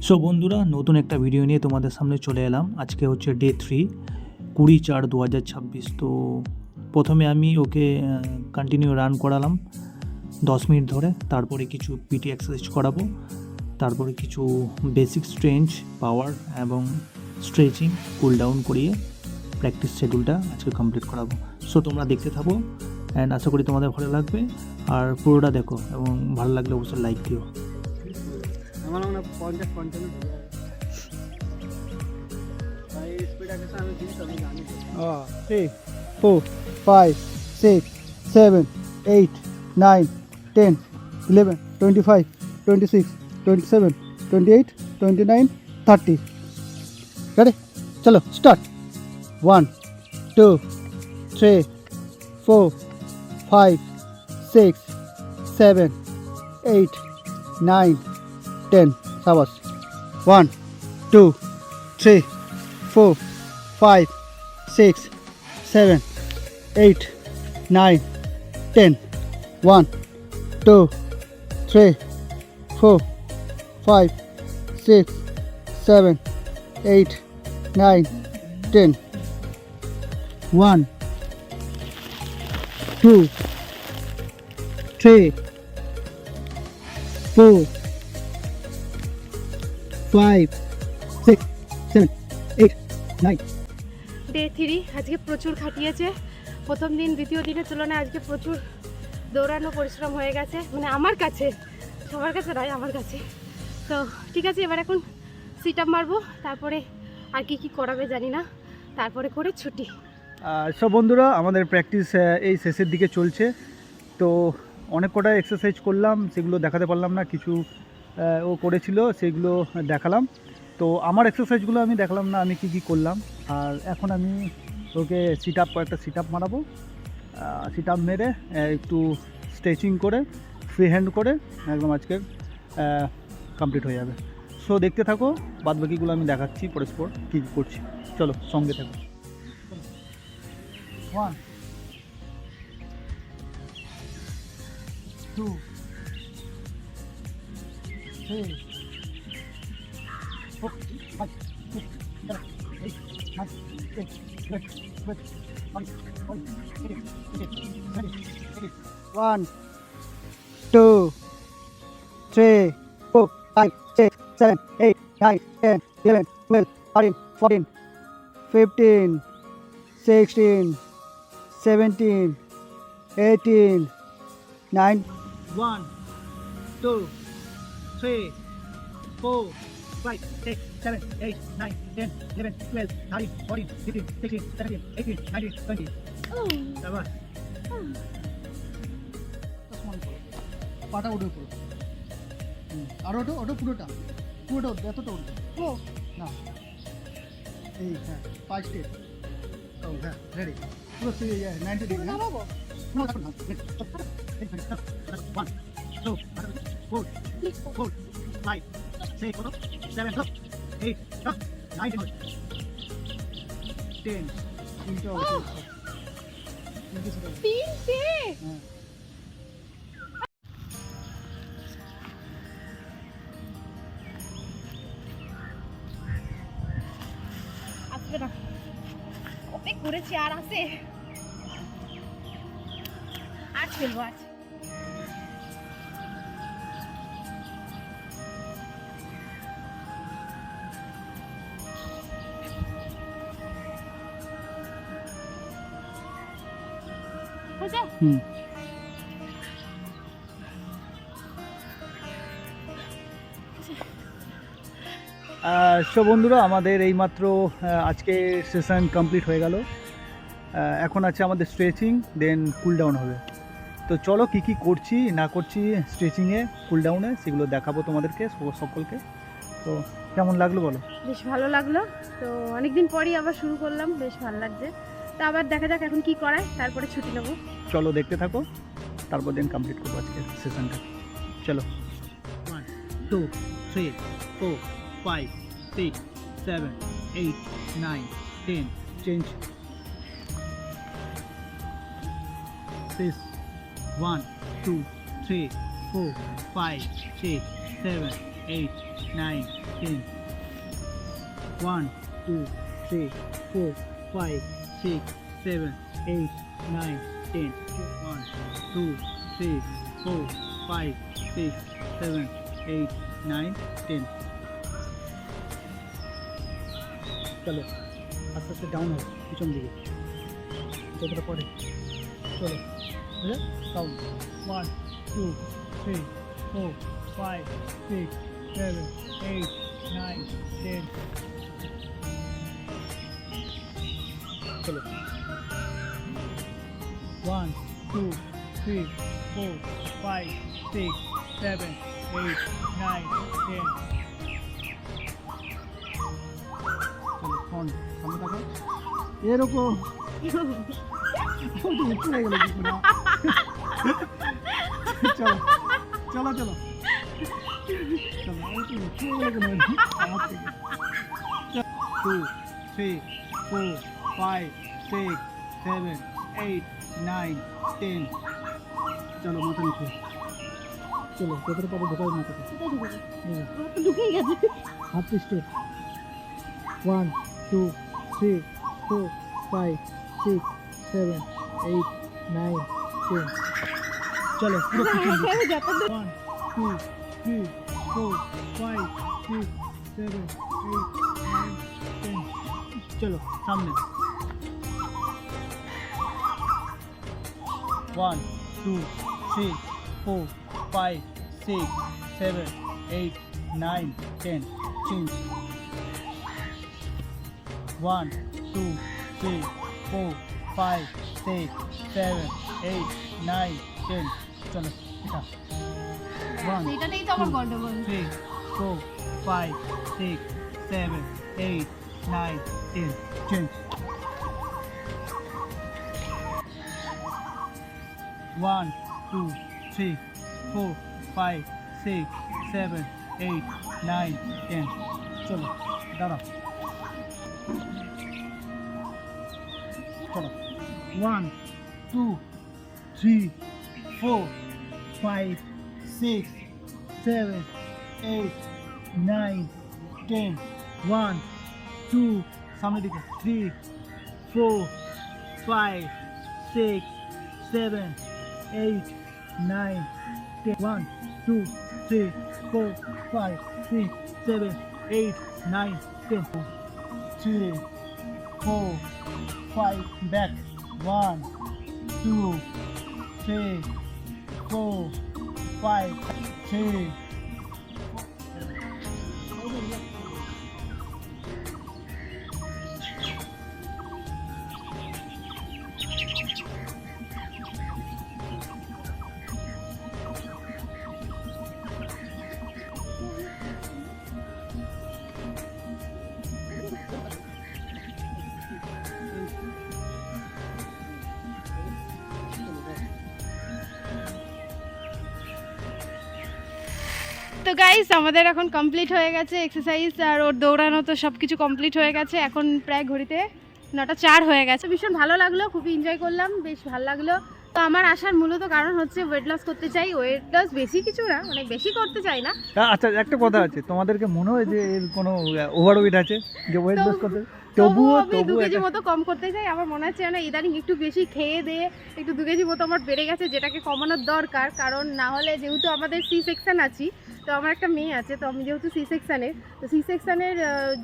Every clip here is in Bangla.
সো বন্ধুরা, নতুন একটা ভিডিও নিয়ে তোমাদের সামনে চলে এলাম। আজকে হচ্ছে ডে 3, 20/4/2026। তো প্রথমে আমি ওকে কন্টিনিউ রান করালাম 10 মিনিট ধরে, তারপরে কিছু পিটি এক্সারসাইজ করাবো, তারপরে কিছু বেসিক স্ট্রেঞ্জ, পাওয়ার এবং স্ট্রেচিং, কুল ডাউন করিয়ে প্র্যাকটিস শিডিউলটা আজকে কমপ্লিট করাবো। সো তোমরা দেখতে থাকো অ্যান্ড আশা করি তোমাদের ভালো লাগবে। আর পুরোটা দেখো এবং ভালো লাগলে অবশ্যই লাইক দিও। আমার মনে হয় 50-55 ভাই স্পিড আছে আমি কিন্তু আমি জানি 3, 4, 5, 6, 7, 8, 9, 10, 11, 25, 26, 27, 28, 29, 30. Ready? Chalo, start. 1, 2, 3, 4, 5, 6, 7, 8, 9, 10. Shabash. 1, 2, 3, 4, 5, 6, 7, 8, 9, 10. 1, 2, 3, 4, 5, 6, 7, 8, 9, 10. 1, 2, 3, 4, 5, 6, 7, 8, 9. Day 3 আজকে প্রচুর খাটিয়েছে। প্রথম দিন দ্বিতীয় দিনের তুলনায় আজকে প্রচুর দৌড়ানো পরিশ্রম হয়ে গেছে, মানে আমার কাছে, সবার কাছে নয়, আমার কাছে। তো ঠিক আছে, এবার এখন সিট আপ মারবো, তারপরে আর কি করাবে জানি না, তারপরে করে ছুটি। সব বন্ধুরা, আমাদের প্র্যাকটিস এই শেষের দিকে চলছে। তো অনেক কটা এক্সারসাইজ করলাম, সেগুলো দেখাতে পারলাম না। কিছু ও করেছিল, সেগুলো দেখালাম। তো আমার এক্সারসাইজগুলো আমি দেখালাম না আমি কি করলাম। আর এখন আমি ওকে কয়েকটা সিট আপ মারাবো। সিট আপ মেরে একটু স্ট্রেচিং করে ফ্রি হ্যান্ড করে একদম আজকের কমপ্লিট হয়ে যাবে। সো দেখতে থাকো, বাদবাকিগুলো আমি দেখাচ্ছি পরস্পর কী করছি। চলো, সঙ্গে থাকো। 1, 2, 3, 4, 5, 6, 7, 8, 9, 10, 11, 12, 1, 2, 3, 4, 5, 6, 7, 8, 9, 10, 11, 12, 13, 14, 15, 16, 17, 18, 9. 1, 2, 3, 4, 5, 6, 7, 8, 9, 10, 11, 12, 13, 14, 15, 16, 17, 18, 19, 20. Sabar. পাটা ওঠো পুরো, আর ওঠো পুরোটা এতটা ওঠো না, এই হ্যাঁ 5 স্টেপ। ও হ্যাঁ, রেডি, পুরো 90 ডিগ্রি। নামাবো 1, 2, 4, 5, 6, 7, 8, 9, 10. তিনটে হ্যাঁ, আসবে না, কবে করেছি আর আসে, আজ ফেলবো আজ। হয়েছে? সো বন্ধুরা, আমাদের এইমাত্র আজকে সেশন কমপ্লিট হয়ে গেল। এখন আছে আমাদের স্ট্রেচিং, দেন কুল ডাউন হবে। তো চলো কী করছি না করছি স্ট্রেচিংয়ে, কুল ডাউনে, সেগুলো দেখাবো তোমাদেরকে সকলকে। তো কেমন লাগলো বলো? বেশ ভালো লাগলো। তো অনেকদিন পরই আবার শুরু করলাম, বেশ ভালো লাগছে। তো আবার দেখা যাক এখন কি করায়, তারপরে ছুটি নেবো। চলো দেখতে থাকো, তারপর দেন কমপ্লিট করবো আজকে সেশনটা। চলো। 1, 2, 3, 4, 5, 6, 7, 8, 9, 10. Change. This 1, 2, 3, 4, 5, 6, 7, 8, 9, 10. 1, 2, 3, 4, 5, 6, 7, 8, 9, 10. 1, 2, 3, 4, 5, 6, 7, 8, 9, 10. চলো আস্তে আস্তে ডাউন হবে পিছন দিকে যতটা পরে চলো বুঝলে কাউন্ট 1, 2, 3, 4, 5, 6, 7, 8, 9, 10. চলো 1, 2, 3, 4, 5, 6, 7, 8, 9, 10. চলো ফোন সামনে থাকো এরকম একটু হয়ে গেল চলো চলো চলো চলো 2, 3, 4, 5, 6, 7, 8, 9, 10. চলো মাথা নিচে চলো যতটা পাবো ঢোকাবে মাথাটা ঢুকেই গেছে। হাত স্টেপ 1, 2, 3, 4, 5, 6, 7, 8, 9, 10. চলো পুরো পিছন দিকে 1, 2, 3, 4, 5, 6, 7, 8, 9, 10. চলো সামনে 1, 2, 3, 4, 5, 6, 7, 8, 9, 10. Change 1, 2, 3, 4, 5, 6, 7, 8, 9, 10. চলো এটা 1, এটাতেই তো আমার গন্ডগোল। 3, 4, 5, 6, 7, 8, 9, 10. Change 1, 2, 3, 4, 5, 6, 7, 8, 9, 10. চলো দাঁড়াও চলো 1, 2, 3, 4, 5, 6, 7, 8, 9, 10. 1, 2, সামনের দিকে 3, 4, 5, 6, 7, 8, 9, 10. 1, 2, 3, 4, 5, 6, 7, 8, 9, 10. 3, 4, 5, back. 1, 2, 3, 4, 5, 6. তো গাইস আমাদের এখন কমপ্লিট হয়ে গেছে এক্সারসাইজ আর ওর দৌড়ানো তো সব কিছু কমপ্লিট হয়ে গেছে। এখন প্রায় ঘড়িতে 9:04 হয়ে গেছে। ভীষণ ভালো লাগলো, খুবই এনজয় করলাম, বেশ ভালো লাগলো। তো আমার আসার মূলত কারণ হচ্ছে ওয়েট লস করতে চাই। ওয়েট লস বেশি কিছু না, মানে বেশি করতে চাই না। আচ্ছা একটা কথা আছে, তোমাদেরকে মনে হয় যে এর কোনো ওভারওয়েট আছে যে ওয়েট লস করতে? তবুও আমি 2 কেজি মতো কম করতে চাই। আমার মনে হচ্ছে না ইদানিং একটু বেশি খেয়ে দিয়ে একটু 2 কেজি মতো আমার বেড়ে গেছে, যেটাকে কমানোর দরকার। কারণ না হলে যেহেতু আমাদের সি সেকশন আছি, তো আমার একটা মেয়ে আছে, তো আমি যেহেতু সি সেকশানের, তো সি সেকশানের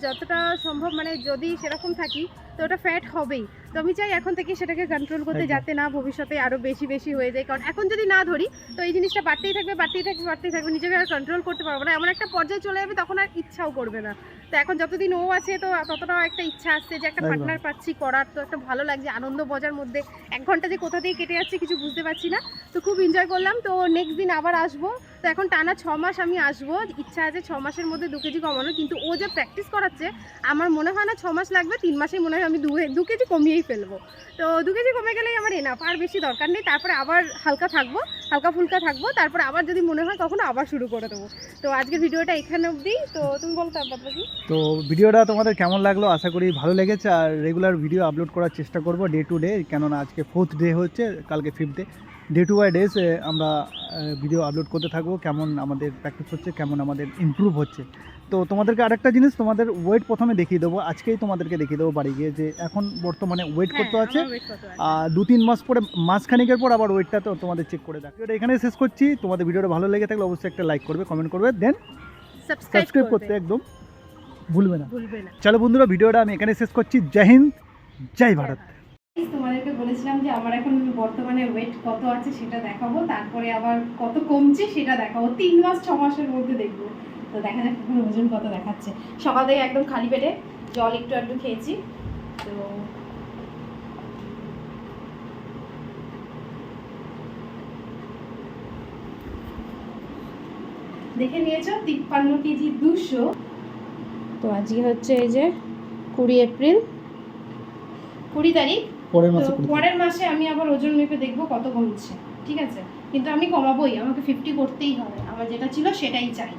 যতটা সম্ভব মানে যদি সেরকম থাকি তো ওটা ফ্যাট হবেই। তো আমি চাই এখন থেকে সেটাকে কন্ট্রোল করতে, যাতে না ভবিষ্যতে আরও বেশি বেশি হয়ে যায়। কারণ এখন যদি না ধরি তো এই জিনিসটা বাড়তেই থাকবে বাড়তেই থাকবে বাড়তেই থাকবে, নিজেকে আর কন্ট্রোল করতে পারবো না। এমন একটা পর্যায়ে চলে যাবে তখন আর ইচ্ছাও করবে না। তো এখন যতদিন ও আছে তো ততটাও একটা ইচ্ছা আসছে যে একটা পার্টনার পাচ্ছি করার, তো একটা ভালো লাগছে, আনন্দ মজার মধ্যে 1 ঘন্টা যে কোথা দিয়ে কেটে যাচ্ছে কিছু বুঝতে পারছি না। তো খুব এনজয় করলাম। তো নেক্সট দিন আবার আসবো। তো এখন টানা 6 মাস আমি আসবো, ইচ্ছা আছে 6 মাসের মধ্যে 2 কেজি কমানো। কিন্তু ও যে প্র্যাকটিস করাচ্ছে আমার মনে হয় না 6 মাস লাগবে, 3 মাসে মনে হয় আমি 2 কেজি কমিয়েই ফেলবো। তো 2 কেজি কমে গেলেই আমার এনাফ, আর বেশি দরকার নেই। তারপরে আবার হালকা থাকবো, হালকা ফুলকা থাকবো, তারপর আবার যদি মনে হয় কখনো আবার শুরু করে দেবো। তো আজকের ভিডিওটা এখানে অবধি। তো তুমি বলো তারপর কি। তো ভিডিওটা তোমাদের কেমন লাগলো আশা করি ভালো লেগেছে। আর রেগুলার ভিডিও আপলোড করার চেষ্টা করব ডে টু ডে, কেননা আজকে 4th ডে হচ্ছে, কালকে 5th day. Day to by days আমরা ভিডিও আপলোড করতে থাকবো, কেমন আমাদের প্র্যাকটিস হচ্ছে, কেমন আমাদের ইমপ্রুভ হচ্ছে। তো তোমাদেরকে আরেকটা জিনিস, তোমাদের ওয়েট প্রথমে দেখিয়ে দেবো, আজকেই তোমাদেরকে দেখিয়ে দেবো বাড়ি গিয়ে যে এখন বর্তমানে ওয়েট হ্যাঁ, কত আছে। আমার weight কত আছে। 2-3 মাস পরে, মাসখানেকের পর আবার ওয়েটটা তো তোমাদের চেক করে দেখো। ভিডিওটা এখানে শেষ করছি। তোমাদের ভিডিওটা ভালো লেগে থাকলে অবশ্যই একটা লাইক করবে, কমেন্ট করবে, দেন সাবস্ক্রাইব করতে একদম ভুলবে না। ভুলবে না। চলো বন্ধুরা, ভিডিওটা আমি এখানে শেষ করছি। জয় হিন্দ, জয় ভারত। তোমাদেরকে বলেছিলাম যে আমার এখন বর্তমানে ওয়েট কত আছে সেটা দেখাবো, তারপরে আবার কত কমছে সেটা দেখাবো। 3 মাস 6 মাসের মধ্যে দেখবো। তো দেখা যাক এখন ওজন কত দেখাচ্ছে। সকাল থেকে একদম খালি পেটে জল একটু একটু খেয়েছি। তো দেখে নিয়েছো 53 কেজি 200। তো আজকে হচ্ছে এই যে 20 এপ্রিল, 20 তারিখ। পরের তো পরের মাসে আমি আবার ওজন মেপে দেখবো কত কমছে, ঠিক আছে? কিন্তু আমি কমাবোই, আমাকে 50 করতেই হবে, আমার যেটা ছিল সেটাই চাই।